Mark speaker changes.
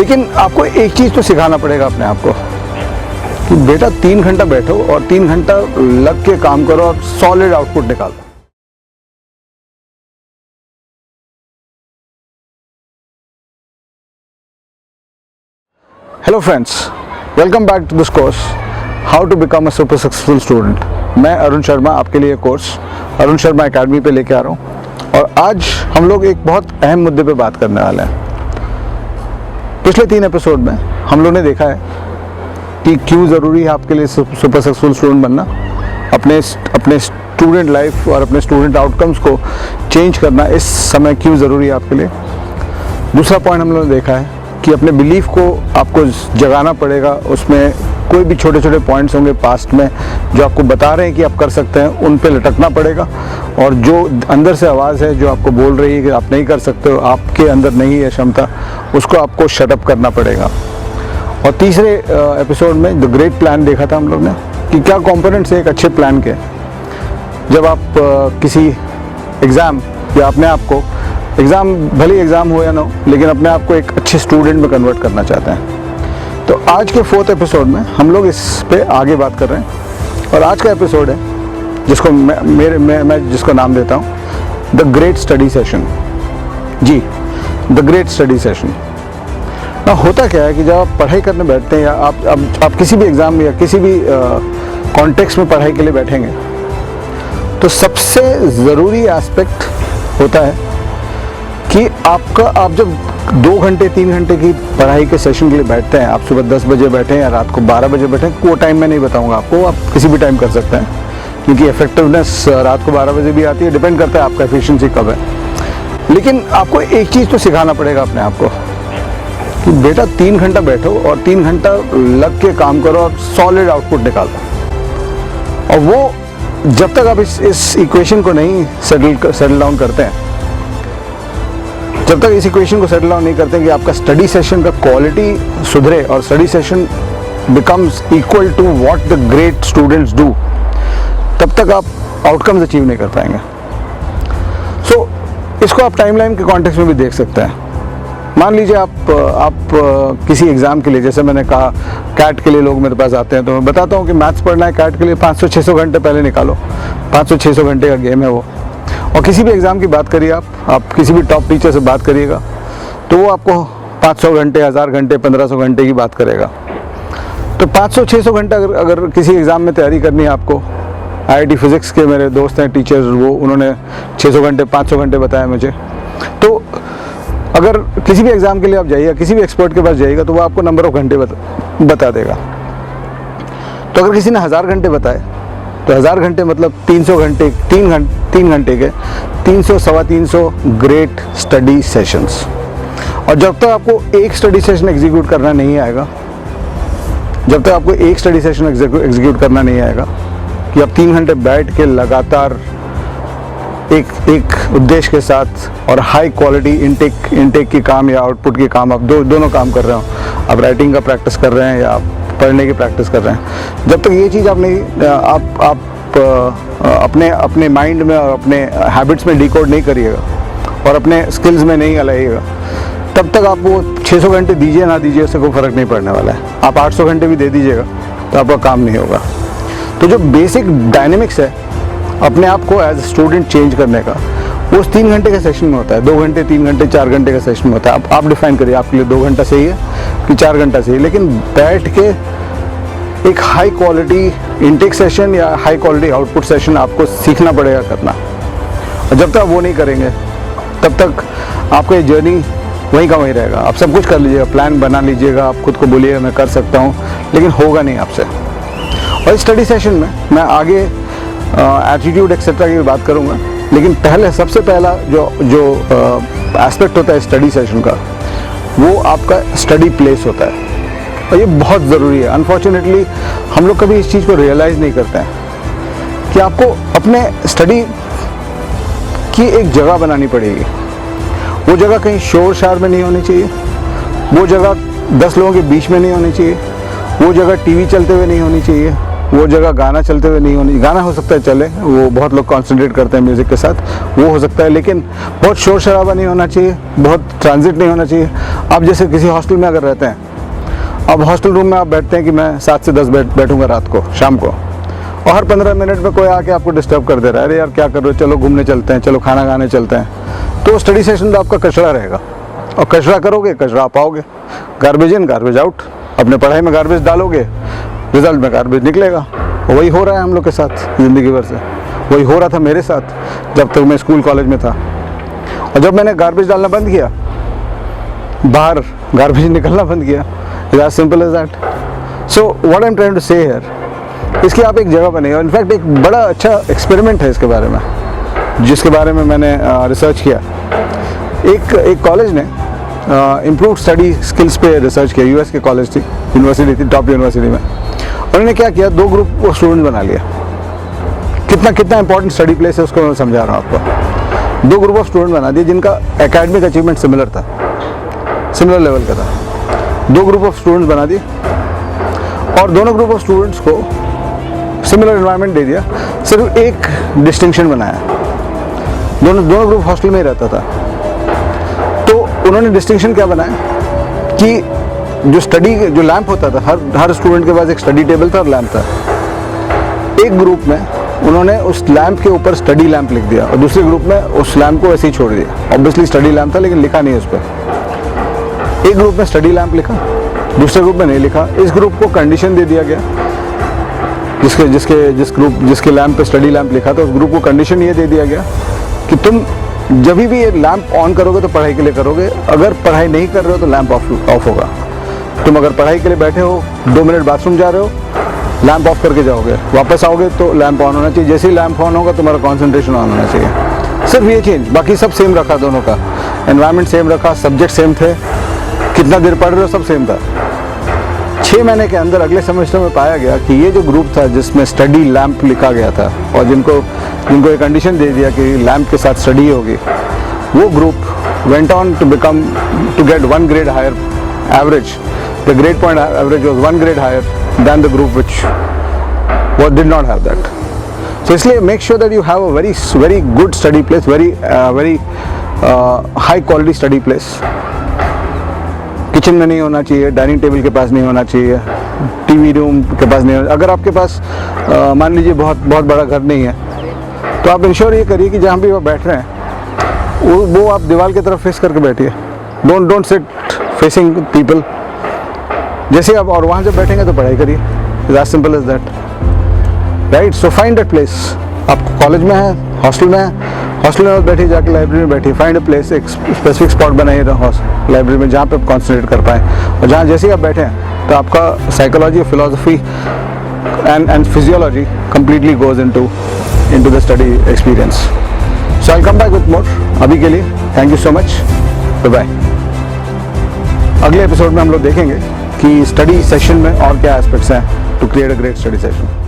Speaker 1: लेकिन आपको एक चीज़ तो सिखाना पड़ेगा अपने आप को कि बेटा 3 घंटा बैठो और 3 घंटा लग के काम करो और सॉलिड आउटपुट निकालो। Hello friends, welcome back to this course how to become a super successful student. मैं अरुण शर्मा आपके लिए कोर्स अरुण शर्मा एकेडमी पे लेके आ रहा हूँ और आज हम लोग एक बहुत अहम मुद्दे पे बात करने वाले हैं। पिछले 3 एपिसोड में हम लोग ने देखा है कि क्यों ज़रूरी है आपके लिए सुपर सक्सेसफुल स्टूडेंट बनना, अपने स्टूडेंट लाइफ और अपने स्टूडेंट आउटकम्स को चेंज करना इस समय क्यों ज़रूरी है आपके लिए। दूसरा पॉइंट हम लोगों ने देखा है कि अपने बिलीफ को आपको जगाना पड़ेगा। उसमें कोई भी छोटे छोटे पॉइंट्स होंगे पास्ट में जो आपको बता रहे हैं कि आप कर सकते हैं, उन पे लटकना पड़ेगा और जो अंदर से आवाज़ है जो आपको बोल रही है कि आप नहीं कर सकते हो, आपके अंदर नहीं है क्षमता, उसको आपको शटअप करना पड़ेगा। और तीसरे एपिसोड में द ग्रेट प्लान देखा था हम लोग ने कि क्या कंपोनेंट्स हैं एक अच्छे प्लान के। जब आप किसी एग्ज़ाम या अपने आप को एग्ज़ाम भले एग्ज़ाम हो या ना हो, लेकिन अपने आप को एक अच्छे स्टूडेंट में कन्वर्ट करना चाहते हैं, तो आज के 4th एपिसोड में हम लोग इस पे आगे बात कर रहे हैं। और आज का एपिसोड है जिसको मैं जिसको नाम देता हूँ द ग्रेट स्टडी सेशन। जी, द ग्रेट स्टडी सेशन। ना होता क्या है कि जब आप पढ़ाई करने बैठते हैं या आप किसी भी एग्ज़ाम में या किसी भी कॉन्टेक्स्ट में पढ़ाई के लिए बैठेंगे, तो सबसे ज़रूरी एस्पेक्ट होता है कि आप जब 2 घंटे 3 घंटे की पढ़ाई के सेशन के लिए बैठते हैं, आप सुबह 10 बजे बैठें या रात को 12 बजे बैठें, वो टाइम मैं नहीं बताऊंगा आपको, आप किसी भी टाइम कर सकते हैं क्योंकि इफेक्टिवनेस रात को 12 बजे भी आती है, डिपेंड करता है आपका एफिशिएंसी कब है। लेकिन आपको एक चीज़ तो सिखाना पड़ेगा अपने आप को कि बेटा 3 घंटा बैठो और 3 घंटा लग के काम करो और सॉलिड आउटपुट निकालो। और वो जब तक आप इस इक्वेशन को नहीं सेटल डाउन करते हैं, जब तक इस इक्वेशन को सेटल डाउन नहीं करते कि आपका स्टडी सेशन का क्वालिटी सुधरे और study session becomes equal to what the great students do, तब तक आप आउटकम्स अचीव नहीं कर पाएंगे। सो इसको आप टाइमलाइन के कॉन्टेक्स्ट में भी देख सकते हैं। मान लीजिए आप किसी एग्ज़ाम के लिए, जैसे मैंने कहा कैट के लिए लोग मेरे पास आते हैं, तो मैं बताता हूँ कि मैथ्स पढ़ना है कैट के लिए 500-600 घंटे पहले निकालो। 500-600 घंटे का गेम है वो। और किसी भी एग्ज़ाम की बात करिए, आप किसी भी टॉप टीचर से बात करिएगा तो वो आपको 500 घंटे, 1000 घंटे, 1500 घंटे की बात करेगा। तो 500-600 घंटे अगर किसी एग्ज़ाम में तैयारी करनी है आपको, IIT फिज़िक्स के मेरे दोस्त हैं टीचर्स, वो उन्होंने 600 घंटे 500 घंटे बताया मुझे। तो अगर किसी भी एग्ज़ाम के लिए आप जाइए, किसी भी एक्सपर्ट के पास जाइएगा, तो वो आपको नंबर ऑफ़ घंटे बता देगा। तो अगर किसी ने 1000 घंटे बताए तो 1000 घंटे मतलब 300 घंटे, 3 घंटे के 300-325 ग्रेट स्टडी सेशंस। और जब तक आपको एक स्टडी सेशन एग्जीक्यूट करना नहीं आएगा, जब तक आपको एक स्टडी सेशन एग्जीक्यूट करना नहीं आएगा कि आप 3 घंटे बैठ के लगातार एक उद्देश्य के साथ और हाई क्वालिटी इनटेक की काम या आउटपुट की काम, आप दोनों काम कर रहे हो, आप राइटिंग का प्रैक्टिस कर रहे हैं या आप पढ़ने की प्रैक्टिस कर रहे हैं, जब तक ये चीज़ आप नहीं अपने माइंड में और अपने हैबिट्स में डिकोड नहीं करिएगा और अपने स्किल्स में नहीं लाइएगा, तब तक आप वो 600 घंटे दीजिए ना दीजिए उससे कोई फ़र्क नहीं पड़ने वाला है। आप 800 घंटे भी दे दीजिएगा तो आपका काम नहीं होगा। तो जो बेसिक डायनेमिक्स है अपने आप को एज स्टूडेंट चेंज करने का, वो उस 3 घंटे के सेशन में होता है। 2 घंटे, 3 घंटे, 4 घंटे का सेशन में होता है। आप डिफाइन करिए आपके लिए 2 घंटा सही है कि 4 घंटा सही है, लेकिन बैठ के एक हाई क्वालिटी इनटेक सेशन या हाई क्वालिटी आउटपुट सेशन आपको सीखना पड़ेगा करना। और जब तक आप वो नहीं करेंगे तब तक आपका ये जर्नी वहीं का वहीं रहेगा। आप सब कुछ कर लीजिएगा, प्लान बना लीजिएगा, आप खुद को बोलिएगा मैं कर सकता हूँ, लेकिन होगा नहीं आपसे। और इस स्टडी सेशन में मैं आगे एटीट्यूड एक्सेट्रा की बात करूँगा, लेकिन सबसे पहला जो एस्पेक्ट होता है स्टडी सेशन का, वो आपका स्टडी प्लेस होता है। और ये बहुत ज़रूरी है। अनफॉर्चुनेटली हम लोग कभी इस चीज़ को रियलाइज़ नहीं करते हैं कि आपको अपने स्टडी की एक जगह बनानी पड़ेगी। वो जगह कहीं शोर शरार में नहीं होनी चाहिए, वो जगह 10 लोगों के बीच में नहीं होनी चाहिए, वो जगह टीवी चलते हुए नहीं होनी चाहिए, वो जगह गाना चलते हुए नहीं होनी, गाना हो सकता है चले, वो बहुत लोग कॉन्सेंट्रेट करते हैं म्यूज़िक के साथ, वो हो सकता है, लेकिन बहुत शोर शराबा नहीं होना चाहिए, बहुत ट्रांजिट नहीं होना चाहिए। आप जैसे किसी हॉस्टल में अगर रहते हैं, अब हॉस्टल रूम में आप बैठते हैं कि मैं 7 से 10 बैठूंगा रात को, शाम को, और हर 15 मिनट में कोई आके आपको डिस्टर्ब कर दे रहा है, अरे यार क्या कर रहे हो, चलो घूमने चलते हैं, चलो खाना खाने चलते हैं, तो स्टडी सेशन तो आपका कचरा रहेगा, और कचरा करोगे कचरा पाओगे, गार्बेज इन गार्बेज आउट। अपने पढ़ाई में गार्बेज डालोगे, रिजल्ट में गार्बेज निकलेगा। वही हो रहा है हम लोग के साथ ज़िंदगी भर से, वही हो रहा था मेरे साथ जब तक मैं स्कूल कॉलेज में था। और जब मैंने गार्बेज डालना बंद किया, बाहर गार्बेज निकलना बंद किया, it's as simple as that. So what I am trying to say here, इसकी आप एक जगह बनाइए। इनफैक्ट एक बड़ा अच्छा एक्सपेरिमेंट है इसके बारे में, जिसके बारे में मैंने रिसर्च किया। एक कॉलेज ने इम्प्रूव स्टडी स्किल्स पे रिसर्च किया, यूएस के कॉलेज थी, यूनिवर्सिटी थी, टॉप यूनिवर्सिटी में। उन्होंने क्या किया, 2 ग्रुप ऑफ स्टूडेंट बना लिया। कितना इंपॉर्टेंट स्टडी प्लेस है उसको मैं समझा रहा हूँ आपको। 2 ग्रुप ऑफ स्टूडेंट बना दिए जिनका एकेडमिक अचीवमेंट सिमिलर था, सिमिलर लेवल का था। 2 ग्रुप ऑफ स्टूडेंट्स बना दिए और दोनों ग्रुप ऑफ स्टूडेंट्स को सिमिलर एनवायरनमेंट दे दिया, सिर्फ एक डिस्टिंक्शन बनाया, दोनों ग्रुप हॉस्टल में ही रहता था। तो उन्होंने डिस्टिंक्शन क्या बनाया कि जो लैंप होता था, हर स्टूडेंट के पास एक स्टडी टेबल था और लैंप था। एक ग्रुप में उन्होंने उस लैंप के ऊपर स्टडी लैंप लिख दिया और दूसरे ग्रुप में उस लैंप को ऐसे ही छोड़ दिया। ऑब्वियसली स्टडी लैंप था लेकिन लिखा नहीं उस पर। एक ग्रुप में स्टडी लैंप लिखा, दूसरे ग्रुप में नहीं लिखा। इस ग्रुप को कंडीशन दे दिया गया, जिसके लैंप पे स्टडी लैंप लिखा था उस ग्रुप को कंडीशन ये दे दिया गया कि तुम जब भी ये लैंप ऑन करोगे तो पढ़ाई के लिए करोगे, अगर पढ़ाई नहीं कर रहे हो तो लैंप ऑफ होगा। तुम अगर पढ़ाई के लिए बैठे हो, 2 मिनट बाथरूम जा रहे हो, लैंप ऑफ करके जाओगे, वापस आओगे तो लैंप ऑन होना चाहिए। जैसे ही लैंप ऑन होगा तुम्हारा कॉन्सेंट्रेशन ऑन होना चाहिए। सिर्फ ये चेंज, बाकी सब सेम रखा दोनों का, एनवायरनमेंट सेम रखा, सब्जेक्ट सेम थे, कितना देर पढ़ रहे हो सब सेम था। 6 महीने के अंदर अगले सेमेस्टर में पाया गया कि ये जो ग्रुप था जिसमें स्टडी लैंप लिखा गया था और जिनको एक कंडीशन दे दिया कि लैंप के साथ स्टडी होगी, वो group went on to get 1 grade higher average. The grade point average was 1 grade higher then the group which did not have that. So इसलिए make sure that you have a very good study place, very high quality study place. Kitchen में नहीं होना चाहिए, dining table के पास नहीं होना चाहिए, TV room के पास नहीं होना। अगर आपके पास मान लीजिए बहुत बड़ा घर नहीं है तो आप इंश्योर ये करिए कि जहाँ भी आप बैठ रहे हैं वो आप दीवार की तरफ फेस करके बैठिए। Don't sit facing people. जैसे आप और वहाँ जब बैठेंगे तो पढ़ाई करिए, as simple as that, right. So find that place. आप कॉलेज में हैं, हॉस्टल में हैं, हॉस्टल में बैठिए, जाके लाइब्रेरी में बैठिए, फाइंड अ प्लेस, एक स्पेसिफिक स्पॉट बनाइए लाइब्रेरी में जहाँ पे आप कॉन्सेंट्रेट कर पाएँ, और जहाँ जैसे ही आप बैठे हैं तो आपका psychology, philosophy and physiology completely goes into the study experience. So I'll come back with more. अभी के लिए thank you so much, bye bye. अगले एपिसोड में हम लोग देखेंगे कि स्टडी सेशन में और क्या एस्पेक्ट्स हैं to create a great study session.